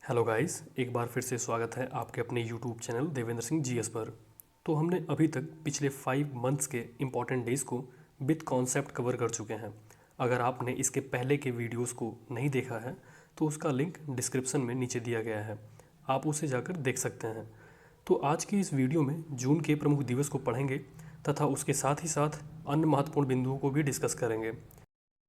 Hello guys, एक बार फिर से स्वागत है आपके अपने YouTube channel Devendra Singh GS पर। तो हमने अभी तक पिछले 5 मंथ्स के इम्पॉर्टेंट डेज़ को विद कॉन्सेप्ट कवर कर चुके हैं। अगर आपने इसके पहले के वीडियोस को नहीं देखा है तो उसका लिंक डिस्क्रिप्शन में नीचे दिया गया है, आप उसे जाकर देख सकते हैं। तो आज की इस वीडियो में जून के प्रमुख दिवस को पढ़ेंगे तथा उसके साथ ही साथ अन्य महत्वपूर्ण बिंदुओं को भी डिस्कस करेंगे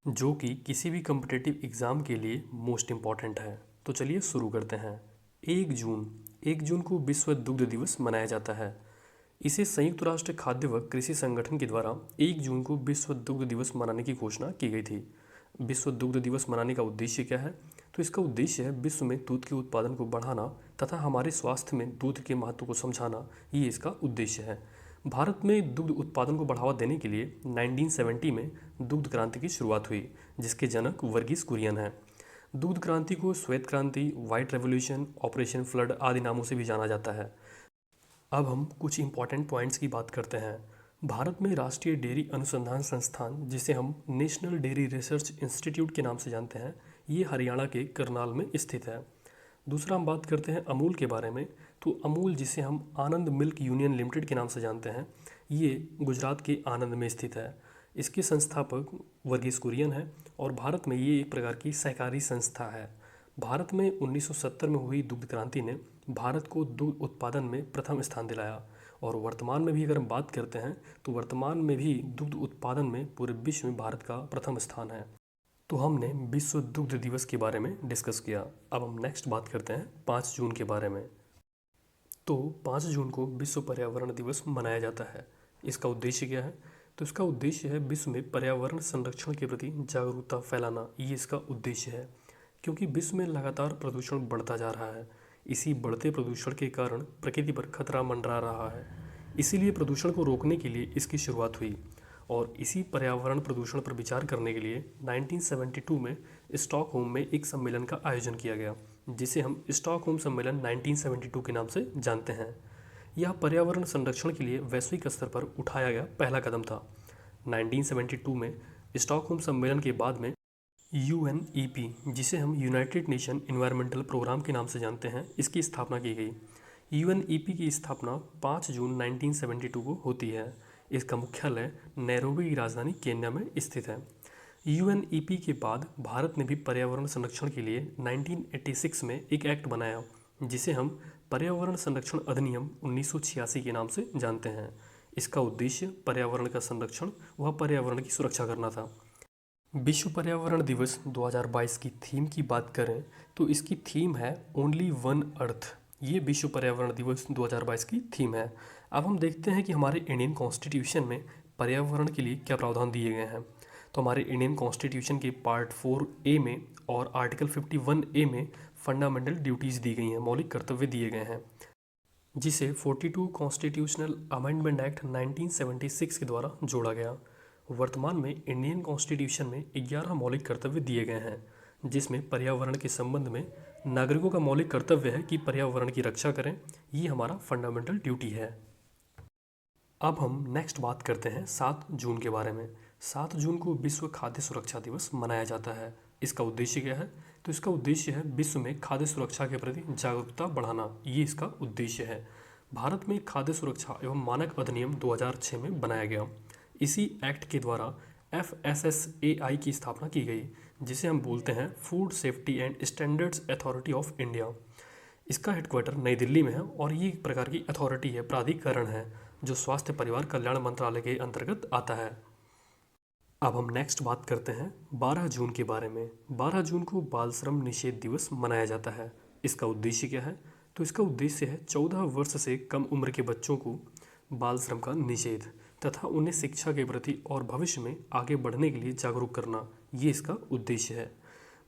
जो कि किसी भी कम्पिटिटिव एग्ज़ाम के लिए मोस्ट इम्पॉर्टेंट है। तो चलिए शुरू करते हैं। 1 जून को विश्व दुग्ध दिवस मनाया जाता है। इसे संयुक्त राष्ट्र खाद्य व कृषि संगठन के द्वारा 1 जून को विश्व दुग्ध दिवस मनाने की घोषणा की गई थी। विश्व दुग्ध दिवस मनाने का उद्देश्य क्या है? तो इसका उद्देश्य है विश्व में दूध के उत्पादन को बढ़ाना तथा हमारे स्वास्थ्य में दूध के महत्व को समझाना, ये इसका उद्देश्य है। भारत में दुग्ध उत्पादन को बढ़ावा देने के लिए 1970 में दुग्ध क्रांति की शुरुआत हुई, जिसके जनक वर्गीस कुरियन हैं। दूध क्रांति को श्वेत क्रांति, व्हाइट रेवोल्यूशन, ऑपरेशन फ्लड आदि नामों से भी जाना जाता है। अब हम कुछ इंपॉर्टेंट पॉइंट्स की बात करते हैं। भारत में राष्ट्रीय डेयरी अनुसंधान संस्थान, जिसे हम नेशनल डेयरी रिसर्च इंस्टीट्यूट के नाम से जानते हैं, ये हरियाणा के करनाल में स्थित है। दूसरा हम बात करते हैं अमूल के बारे में। तो अमूल, जिसे हम आनंद मिल्क यूनियन लिमिटेड के नाम से जानते हैं, ये गुजरात के आनंद में स्थित है। इसके संस्थापक वर्गीस कुरियन है और भारत में ये एक प्रकार की सहकारी संस्था है। भारत में 1970 में हुई दुग्ध क्रांति ने भारत को दुग्ध उत्पादन में प्रथम स्थान दिलाया और वर्तमान में भी अगर हम बात करते हैं तो वर्तमान में भी दुग्ध उत्पादन में पूरे विश्व में भारत का प्रथम स्थान है। तो हमने विश्व दुग्ध दिवस के बारे में डिस्कस किया। अब हम नेक्स्ट बात करते हैं 5 जून के बारे में। तो 5 जून को विश्व पर्यावरण दिवस मनाया जाता है। इसका उद्देश्य क्या है? तो इसका उद्देश्य है विश्व में पर्यावरण संरक्षण के प्रति जागरूकता फैलाना, ये इसका उद्देश्य है। क्योंकि विश्व में लगातार प्रदूषण बढ़ता जा रहा है। इसी बढ़ते प्रदूषण के कारण प्रकृति पर खतरा मंडरा रहा है। इसीलिए प्रदूषण को रोकने के लिए इसकी शुरुआत हुई और इसी पर्यावरण प्रदूषण पर विचार करने के लिए 1972 में स्टॉकहोम में एक सम्मेलन का आयोजन किया गया, जिसे हम स्टॉकहोम सम्मेलन 1972 के नाम से जानते हैं। यह पर्यावरण संरक्षण के लिए वैश्विक स्तर पर उठाया गया पहला कदम था। 1972 में स्टॉकहोम सम्मेलन के बाद में UNEP, जिसे हम यूनाइटेड नेशन इन्वायरमेंटल प्रोग्राम के नाम से जानते हैं, इसकी स्थापना की गई। UNEP की स्थापना 5 जून 1972 को होती है। इसका मुख्यालय नैरोबी की राजधानी केन्या में स्थित है। UNEP के बाद भारत ने भी पर्यावरण संरक्षण के लिए 1986 में एक एक्ट बनाया, जिसे हम पर्यावरण संरक्षण अधिनियम 1986 के नाम से जानते हैं। इसका उद्देश्य पर्यावरण का संरक्षण व पर्यावरण की सुरक्षा करना था। विश्व पर्यावरण दिवस 2022 की थीम की बात करें तो इसकी थीम है ओनली वन अर्थ। ये विश्व पर्यावरण दिवस 2022 की थीम है। अब हम देखते हैं कि हमारे इंडियन कॉन्स्टिट्यूशन में पर्यावरण के लिए क्या प्रावधान दिए गए हैं। तो हमारे इंडियन कॉन्स्टिट्यूशन के पार्ट 4A में और आर्टिकल 51A में फंडामेंटल ड्यूटीज़ दी गई हैं, मौलिक कर्तव्य दिए गए हैं, जिसे 42 कॉन्स्टिट्यूशनल अमेंडमेंट एक्ट 1976 के द्वारा जोड़ा गया। वर्तमान में इंडियन कॉन्स्टिट्यूशन में 11 मौलिक कर्तव्य दिए गए हैं, जिसमें पर्यावरण के संबंध में नागरिकों का मौलिक कर्तव्य है कि पर्यावरण की रक्षा करें। ये हमारा फंडामेंटल ड्यूटी है। अब हम नेक्स्ट बात करते हैं 7 जून के बारे में। 7 जून को विश्व खाद्य सुरक्षा दिवस मनाया जाता है। इसका उद्देश्य क्या है? तो इसका उद्देश्य है विश्व में खाद्य सुरक्षा के प्रति जागरूकता बढ़ाना, ये इसका उद्देश्य है। भारत में खाद्य सुरक्षा एवं मानक अधिनियम 2006 में बनाया गया। इसी एक्ट के द्वारा FSSAI की स्थापना की गई, जिसे हम बोलते हैं food safety and standards authority of India. इसका हेडक्वार्टर नई दिल्ली में है और ये एक प्रकार की अथॉरिटी है, प्राधिकरण है, जो स्वास्थ्य परिवार कल्याण मंत्रालय के अंतर्गत आता है। अब हम नेक्स्ट बात करते हैं 12 जून के बारे में। 12 जून को बाल श्रम निषेध दिवस मनाया जाता है। इसका उद्देश्य क्या है? तो इसका उद्देश्य है 14 वर्ष से कम उम्र के बच्चों को बाल श्रम का निषेध तथा उन्हें शिक्षा के प्रति और भविष्य में आगे बढ़ने के लिए जागरूक करना, ये इसका उद्देश्य है।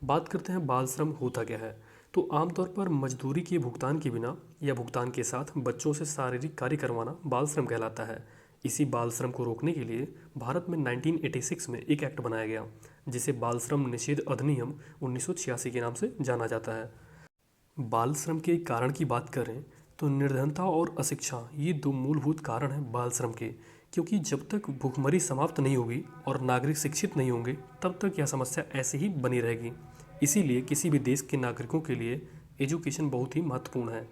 बात करते हैं बाल श्रम होता क्या है। तो आमतौर पर मजदूरी के भुगतान के बिना या भुगतान के साथ बच्चों से शारीरिक कार्य करवाना बाल श्रम कहलाता है। इसी बाल श्रम को रोकने के लिए भारत में 1986 में एक एक्ट बनाया गया, जिसे बाल श्रम निषेध अधिनियम 1986 के नाम से जाना जाता है। बाल श्रम के कारण की बात करें तो निर्धनता और अशिक्षा, ये 2 मूलभूत कारण हैं बाल श्रम के। क्योंकि जब तक भुखमरी समाप्त नहीं होगी और नागरिक शिक्षित नहीं होंगे, तब तक यह समस्या ऐसे ही बनी रहेगी। इसीलिए किसी भी देश के नागरिकों के लिए एजुकेशन बहुत ही महत्वपूर्ण है।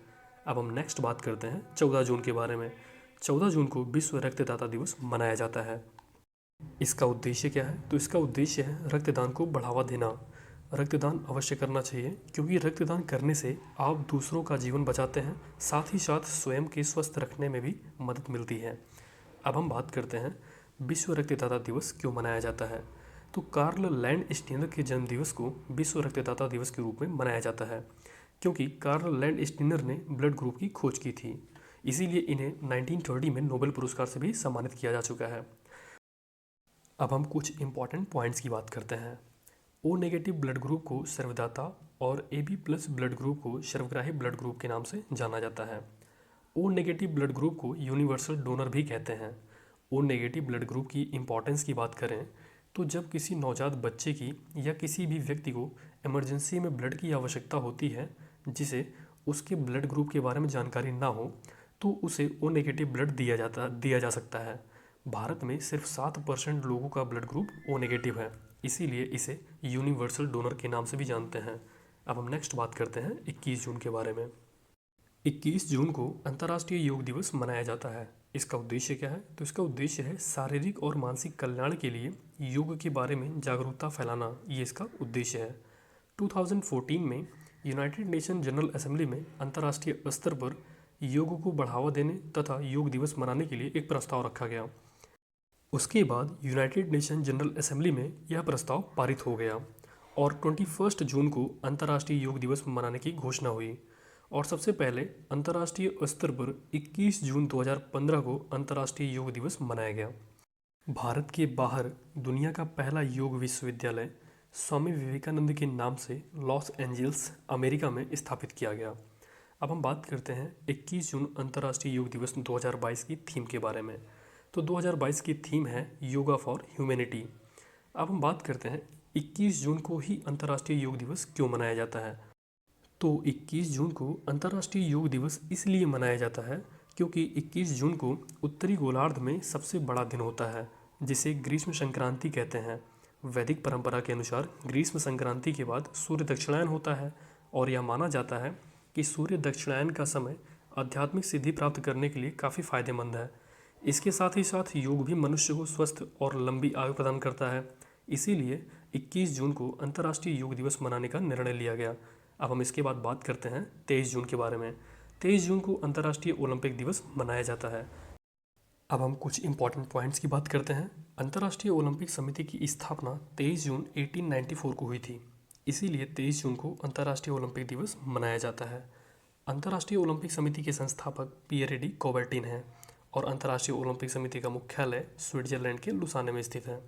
अब हम नेक्स्ट बात करते हैं 14 जून के बारे में। 14 जून को विश्व रक्तदाता दिवस मनाया जाता है। इसका उद्देश्य क्या है? तो इसका उद्देश्य है रक्तदान को बढ़ावा देना। रक्तदान अवश्य करना चाहिए, क्योंकि रक्तदान करने से आप दूसरों का जीवन बचाते हैं, साथ ही साथ स्वयं के स्वस्थ रखने में भी मदद मिलती है। अब हम बात करते हैं विश्व रक्तदाता दिवस क्यों मनाया जाता है। तो कार्ल लैंडस्टीनर के जन्म दिवस को विश्व रक्तदाता दिवस के रूप में मनाया जाता है, क्योंकि कार्ल लैंडस्टीनर ने ब्लड ग्रुप की खोज की थी। इसीलिए इन्हें 1930 में नोबेल पुरस्कार से भी सम्मानित किया जा चुका है। अब हम कुछ इंपॉर्टेंट पॉइंट्स की बात करते हैं। ओ नेगेटिव ब्लड ग्रुप को सर्वदाता और AB प्लस ब्लड ग्रुप को सर्वग्राही ब्लड ग्रुप के नाम से जाना जाता है। ओ नेगेटिव ब्लड ग्रुप को यूनिवर्सल डोनर भी कहते हैं। ओ नेगेटिव ब्लड ग्रुप की इम्पॉर्टेंस की बात करें तो जब किसी नवजात बच्चे की या किसी भी व्यक्ति को इमरजेंसी में ब्लड की आवश्यकता होती है, जिसे उसके ब्लड ग्रुप के बारे में जानकारी ना हो, तो उसे ओ नेगेटिव ब्लड दिया जा सकता है। भारत में सिर्फ 7% लोगों का ब्लड ग्रुप ओ नेगेटिव है, इसीलिए इसे यूनिवर्सल डोनर के नाम से भी जानते हैं। अब हम नेक्स्ट बात करते हैं 21 जून के बारे में। 21 जून को अंतर्राष्ट्रीय योग दिवस मनाया जाता है। इसका उद्देश्य क्या है? तो इसका उद्देश्य है शारीरिक और मानसिक कल्याण के लिए योग के बारे में जागरूकता फैलाना, ये इसका उद्देश्य है। 2014 में यूनाइटेड नेशन जनरल असेंबली में अंतर्राष्ट्रीय स्तर पर योग को बढ़ावा देने तथा योग दिवस मनाने के लिए एक प्रस्ताव रखा गया। उसके बाद यूनाइटेड नेशन जनरल असेंबली में यह प्रस्ताव पारित हो गया और 21 जून को अंतर्राष्ट्रीय योग दिवस मनाने की घोषणा हुई। और सबसे पहले अंतर्राष्ट्रीय स्तर पर 21 जून 2015 को अंतर्राष्ट्रीय योग दिवस मनाया गया। भारत के बाहर दुनिया का पहला योग विश्वविद्यालय स्वामी विवेकानंद के नाम से लॉस एंजल्स, अमेरिका में स्थापित किया गया। अब हम बात करते हैं 21 जून अंतर्राष्ट्रीय योग दिवस 2022 की थीम के बारे में। तो 2022 की थीम है योगा फॉर ह्यूमैनिटी। अब हम बात करते हैं 21 जून को ही अंतर्राष्ट्रीय योग दिवस क्यों मनाया जाता है। तो 21 जून को अंतर्राष्ट्रीय योग दिवस इसलिए मनाया जाता है क्योंकि 21 जून को उत्तरी गोलार्ध में सबसे बड़ा दिन होता है, जिसे ग्रीष्म संक्रांति कहते हैं। वैदिक परंपरा के अनुसार ग्रीष्म संक्रांति के बाद सूर्य दक्षिणायन होता है और यह माना जाता है कि सूर्य दक्षिणायन का समय आध्यात्मिक सिद्धि प्राप्त करने के लिए काफ़ी फायदेमंद है। इसके साथ ही साथ योग भी मनुष्य को स्वस्थ और लंबी आयु प्रदान करता है। इसीलिए 21 जून को अंतर्राष्ट्रीय योग दिवस मनाने का निर्णय लिया गया। अब हम इसके बाद बात करते हैं 23 जून के बारे में। 23 जून को अंतर्राष्ट्रीय ओलंपिक दिवस मनाया जाता है। अब हम कुछ इंपॉर्टेंट पॉइंट्स की बात करते हैं। अंतर्राष्ट्रीय ओलंपिक समिति की स्थापना 23 जून 1894 को हुई थी, इसीलिए 23 जून को अंतर्राष्ट्रीय ओलंपिक दिवस मनाया जाता है। अंतर्राष्ट्रीय ओलंपिक समिति के संस्थापक पियर डी कॉबर्टिन हैं और अंतर्राष्ट्रीय ओलंपिक समिति का मुख्यालय स्विट्जरलैंड के लुसाने में स्थित है।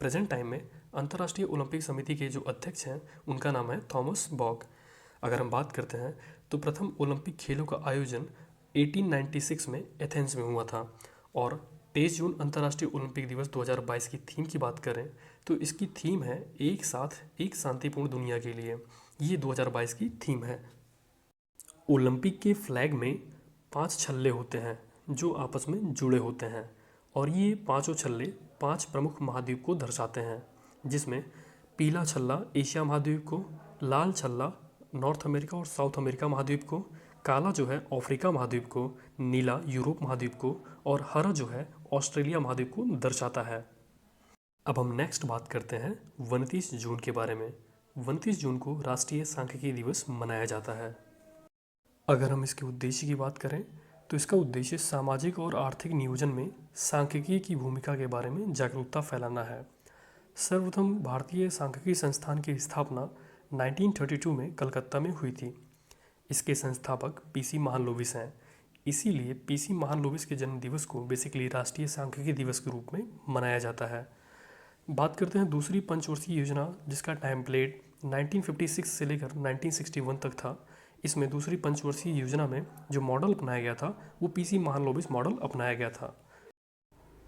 प्रेजेंट टाइम में अंतर्राष्ट्रीय ओलंपिक समिति के जो अध्यक्ष हैं उनका नाम है थॉमस बॉक। अगर हम बात करते हैं तो प्रथम ओलंपिक खेलों का आयोजन 1896 में एथेंस में हुआ था। और 23 जून अंतर्राष्ट्रीय ओलंपिक दिवस 2022 की थीम की बात करें तो इसकी थीम है एक साथ एक शांतिपूर्ण दुनिया के लिए। ये 2022 की थीम है। ओलंपिक के फ्लैग में 5 छल्ले होते हैं जो आपस में जुड़े होते हैं और ये पांचों छल्ले 5 प्रमुख महाद्वीप को दर्शाते हैं, जिसमें पीला छल्ला एशिया महाद्वीप को, लाल छल्ला नॉर्थ अमेरिका और साउथ अमेरिका महाद्वीप को, काला जो है अफ्रीका महाद्वीप को, नीला यूरोप महाद्वीप को और हरा जो है ऑस्ट्रेलिया महाद्वीप को दर्शाता है। अब हम नेक्स्ट बात करते हैं 29 जून के बारे में। 29 जून को राष्ट्रीय सांख्यिकी दिवस मनाया जाता है। अगर हम इसके उद्देश्य की बात करें तो इसका उद्देश्य सामाजिक और आर्थिक नियोजन में सांख्यिकी की भूमिका के बारे में जागरूकता फैलाना है। सर्वप्रथम भारतीय सांख्यिकी संस्थान की स्थापना 1932 में कलकत्ता में हुई थी। इसके संस्थापक पीसी महालनोबिस हैं, इसीलिए पीसी महालनोबिस के जन्म दिवस को बेसिकली राष्ट्रीय सांख्यिकी दिवस के रूप में मनाया जाता है। बात करते हैं दूसरी पंचवर्षीय योजना, जिसका टाइम पीरियड 1956 से लेकर 1961 तक था। इसमें दूसरी पंचवर्षीय योजना में जो मॉडल अपनाया गया था वो पीसी महालनोबिस मॉडल अपनाया गया था।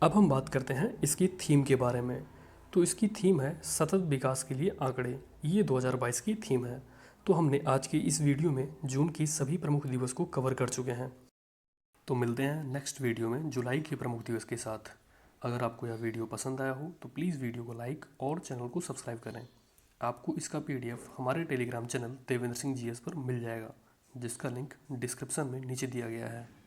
अब हम बात करते हैं इसकी थीम के बारे में। तो इसकी थीम है सतत विकास के लिए आंकड़े। ये 2022 की थीम है। तो हमने आज की इस वीडियो में जून की सभी प्रमुख दिवस को कवर कर चुके हैं। तो मिलते हैं नेक्स्ट वीडियो में जुलाई के प्रमुख दिवस के साथ। अगर आपको यह वीडियो पसंद आया हो तो प्लीज़ वीडियो को लाइक और चैनल को सब्सक्राइब करें। आपको इसका PDF हमारे Telegram channel Devendra Singh GS पर मिल जाएगा, जिसका लिंक डिस्क्रिप्शन में नीचे दिया गया है।